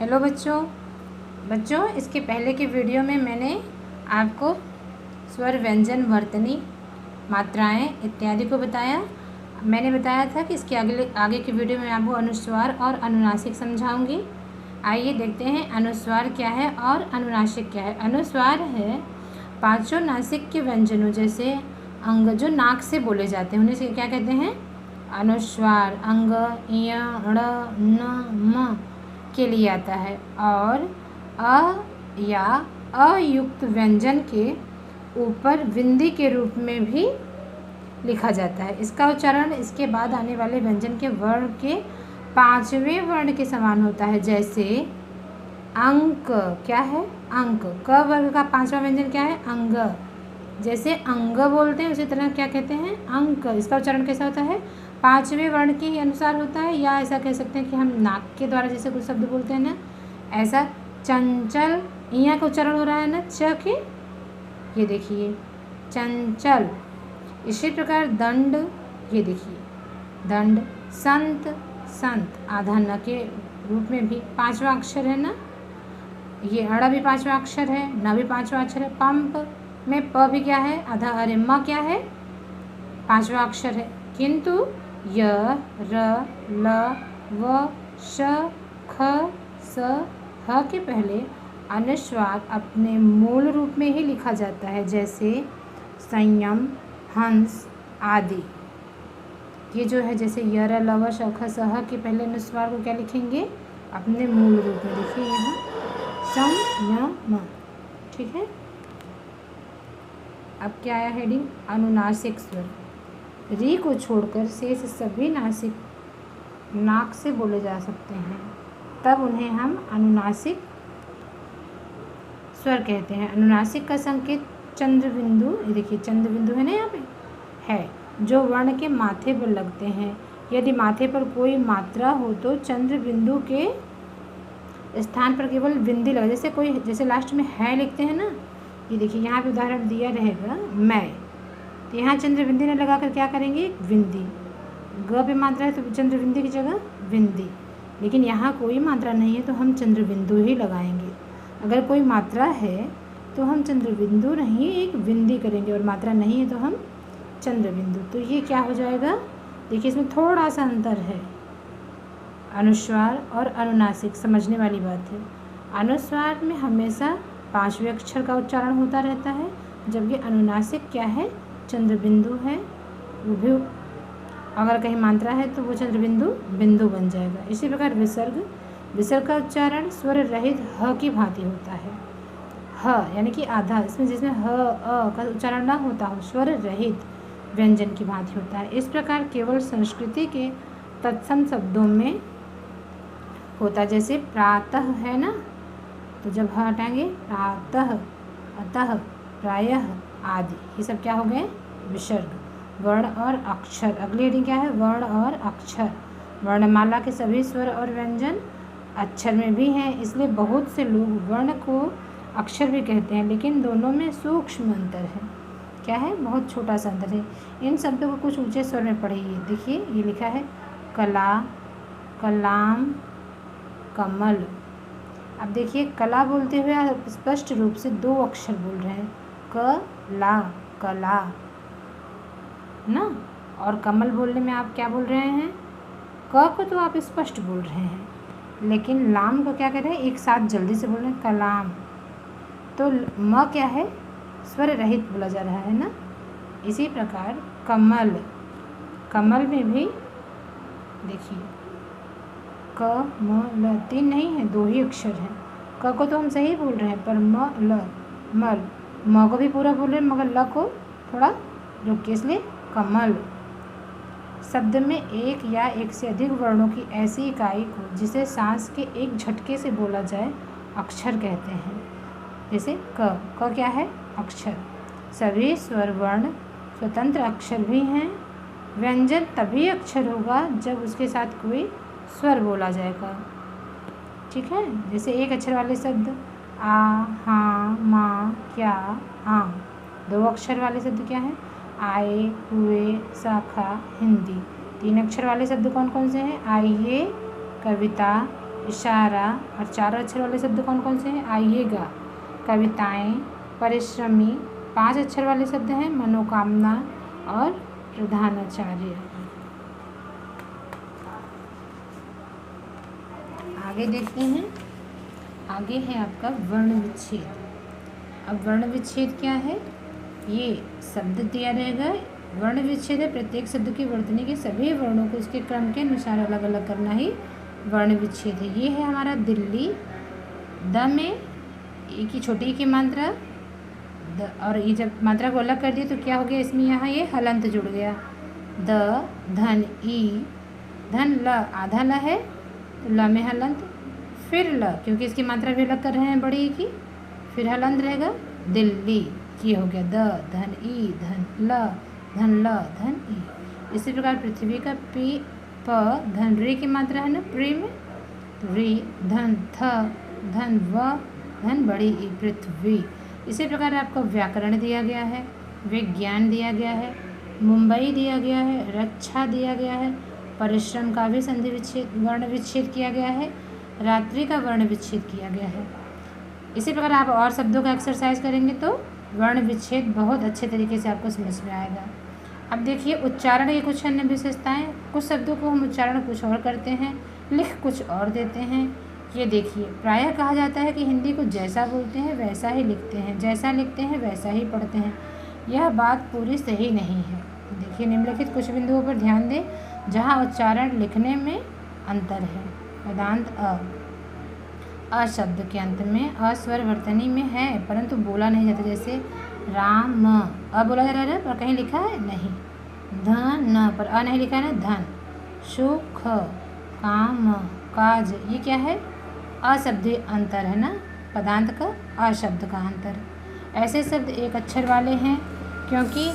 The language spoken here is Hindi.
हेलो बच्चों इसके पहले के वीडियो में मैंने आपको स्वर, व्यंजन, वर्तनी, मात्राएं इत्यादि को बताया। मैंने बताया था कि इसके आगे की वीडियो में आपको अनुस्वार और अनुनासिक समझाऊंगी। आइए देखते हैं अनुस्वार क्या है और अनुनासिक क्या है। अनुस्वार है पांचों नासिक के व्यंजनों जैसे अंग जो नाक से बोले जाते हैं उन्हें क्या कहते हैं? अनुस्वार। अंग य ण न म के लिए आता है और अ या अयुक्त व्यंजन के ऊपर विंदी के रूप में भी लिखा जाता है। इसका उच्चारण इसके बाद आने वाले व्यंजन के वर्ण के पांचवें वर्ण के समान होता है। जैसे अंक क्या है? अंक। क वर्ग का पांचवा व्यंजन क्या है? अंग। जैसे अंग बोलते हैं उसी तरह क्या कहते हैं? अंक। इसका उच्चारण कैसा होता है? पांचवें वर्ण के ही अनुसार होता है, या ऐसा कह सकते हैं कि हम नाक के द्वारा जैसे कुछ शब्द बोलते हैं ना, ऐसा चंचल यहाँ का उच्चारण हो रहा है ना च के, ये देखिए चंचल। इसी प्रकार दंड, ये देखिए दंड। संत, संत आधा न के रूप में भी पांचवा अक्षर है ना, ये अड़ा भी पांचवा अक्षर है, न भी पांचवा अक्षर है। पंप में प भी क्या है? आधा। अरे म क्या है? पांचवा अक्षर है। किंतु य, र, ल, व, श, ख, स, ह के पहले अनुस्वार अपने मूल रूप में ही लिखा जाता है, जैसे संयम, हंस आदि। ये जो है जैसे य, र, ल, व, श, ख, स, ह के पहले अनुस्वार को क्या लिखेंगे? अपने मूल रूप में। देखिए यहाँ संयम। ठीक है। अब क्या आया हेडिंग? अनुनासिक स्वर। री को छोड़कर शेष सभी नासिक नाक से बोले जा सकते हैं, तब उन्हें हम अनुनासिक स्वर कहते हैं। अनुनासिक का संकेत चंद्र बिंदु, ये देखिए चंद्र बिंदु है ना यहाँ पे, है जो वर्ण के माथे पर लगते हैं। यदि माथे पर कोई मात्रा हो तो चंद्र बिंदु के स्थान पर केवल बिंदी लगे। जैसे लास्ट में है लिखते हैं ना, ये देखिए यहाँ पे उदाहरण दिया रहेगा मैं, तो यहाँ चंद्र बिंदी ने लगाकर क्या करेंगे? बिंदी। ग पे मात्रा है तो चंद्र बिंदी की जगह बिंदी, लेकिन यहाँ कोई मात्रा नहीं है तो हम चंद्र बिंदु ही लगाएंगे। अगर कोई मात्रा है तो हम चंद्र बिंदु नहीं एक बिंदी करेंगे, और मात्रा नहीं है तो हम चंद्र बिंदु। तो ये क्या हो जाएगा? देखिए इसमें थोड़ा सा अंतर है, अनुस्वार और अनुनासिक, समझने वाली बात है। अनुस्वार में हमेशा पांचवें अक्षर का उच्चारण होता रहता है, जबकि अनुनासिक क्या है? चंद्र बिंदु है, वो भी अगर कहीं मात्रा है तो वो चंद्र बिंदु बिंदु बन जाएगा। इसी प्रकार विसर्ग, विसर्ग का उच्चारण स्वर रहित ह की भांति होता है। ह यानी कि आधा, इसमें जिसमें ह अ का उच्चारण ना होता हो, स्वर रहित व्यंजन की भांति होता है। इस प्रकार केवल संस्कृति के तत्सम शब्दों में होता है। जैसे प्रातः है ना, तो जब ह हटाएंगे प्रातः, अतः, प्रायः आदि, ये सब क्या हो गए? विसर्ग। वर्ण और अक्षर, अगली हेडिंग क्या है? वर्ण और अक्षर। वर्णमाला के सभी स्वर और व्यंजन अक्षर में भी हैं, इसलिए बहुत से लोग वर्ण को अक्षर भी कहते हैं, लेकिन दोनों में सूक्ष्म अंतर है। क्या है? बहुत छोटा सा अंतर है। इन शब्दों को कुछ ऊंचे स्वर में पढ़िए। देखिए ये लिखा है कला, कलाम, कमल। अब देखिए कला बोलते हुए आप स्पष्ट रूप से दो अक्षर बोल रहे हैं, क ला, कला ना, और कमल बोलने में आप क्या बोल रहे हैं? क को तो आप स्पष्ट बोल रहे हैं, लेकिन लाम को क्या कर रहे हैं? एक साथ जल्दी से बोल रहे हैं, कलाम। तो म क्या है? स्वर रहित बोला जा रहा है ना। इसी प्रकार कमल, कमल में भी देखिए क म ल, तीन नहीं है, दो ही अक्षर हैं। क को तो हम सही बोल रहे हैं, पर म ल, मल, म को भी पूरा बोल रहे हैं मगर ल को थोड़ा रुक के, इसलिए कमल। शब्द में एक या एक से अधिक वर्णों की ऐसी इकाई को जिसे सांस के एक झटके से बोला जाए अक्षर कहते हैं। जैसे क क्या है? अक्षर। सभी स्वर वर्ण स्वतंत्र अक्षर भी हैं। व्यंजन तभी अक्षर होगा जब उसके साथ कोई स्वर बोला जाएगा। ठीक है। जैसे एक अक्षर वाले शब्द आ, हाँ, माँ, क्या, आम। दो अक्षर वाले शब्द क्या हैं? आए, हुए, शाखा, हिंदी। तीन अक्षर वाले शब्द कौन कौन से हैं? आइए, कविता, इशारा और 4 अक्षर वाले शब्द कौन कौन से हैं? आइएगा, कविताएं, परिश्रमी। 5 अक्षर वाले शब्द हैं मनोकामना और प्रधानाचार्य। आगे देखते हैं, आगे है आपका वर्ण विच्छेद। अब वर्ण विच्छेद क्या है? ये शब्द दिया रहेगा, वर्ण विच्छेद है प्रत्येक शब्द की वर्तनी के सभी वर्णों को इसके क्रम के अनुसार अलग अलग करना ही वर्ण विच्छेद है। ये है हमारा दिल्ली, द में एक ही छोटी की मात्रा द, और ये जब मात्रा को अलग कर दिए तो क्या हो गया इसमें? यहाँ ये हलंत जुड़ गया। द, धन, ई, धन, ल, आधा ल है तो ल में हलंत, फिर ल क्योंकि इसकी मात्रा भी अलग कर रहे हैं बड़ी की, फिर हलंत रहेगा दिल्ली। ये हो गया द, धन, ई, धन, ल, धन, ल, धन, ई। इसी प्रकार पृथ्वी का पी, प, धन, रे की मात्रा है ना प्री में, री, धन, थ, धन, व, धन, बड़ी ई, पृथ्वी। इसी प्रकार आपको व्याकरण दिया गया है, विज्ञान दिया गया है, मुंबई दिया गया है, रक्षा दिया गया है, परिश्रम का भी संधि विच्छेद वर्ण विच्छेद किया गया है, रात्रि का वर्ण विच्छेद किया गया है। इसी प्रकार आप और शब्दों का एक्सरसाइज करेंगे तो वर्ण विच्छेद बहुत अच्छे तरीके से आपको समझ में आएगा। अब देखिए उच्चारण की कुछ अन्य विशेषताएं। कुछ शब्दों को हम उच्चारण कुछ और करते हैं, लिख कुछ और देते हैं। ये देखिए, प्रायः कहा जाता है कि हिंदी को जैसा बोलते हैं वैसा ही लिखते हैं, जैसा लिखते हैं वैसा ही पढ़ते हैं। यह बात पूरी सही नहीं है। देखिए, निम्नलिखित कुछ बिंदुओं पर ध्यान दें जहाँ उच्चारण लिखने में अंतर है। पदांत अ शब्द के अंत में अस्वर वर्तनी में है परंतु बोला नहीं जाता, जैसे राम, अ बोला जा रहा है पर कहीं लिखा है नहीं। धन पर अ नहीं लिखा है ना, धन। सुख, काम, काज, ये क्या है? अशब्दी अंतर है ना, पदांत का अ शब्द का अंतर। ऐसे शब्द एक अक्षर वाले हैं क्योंकि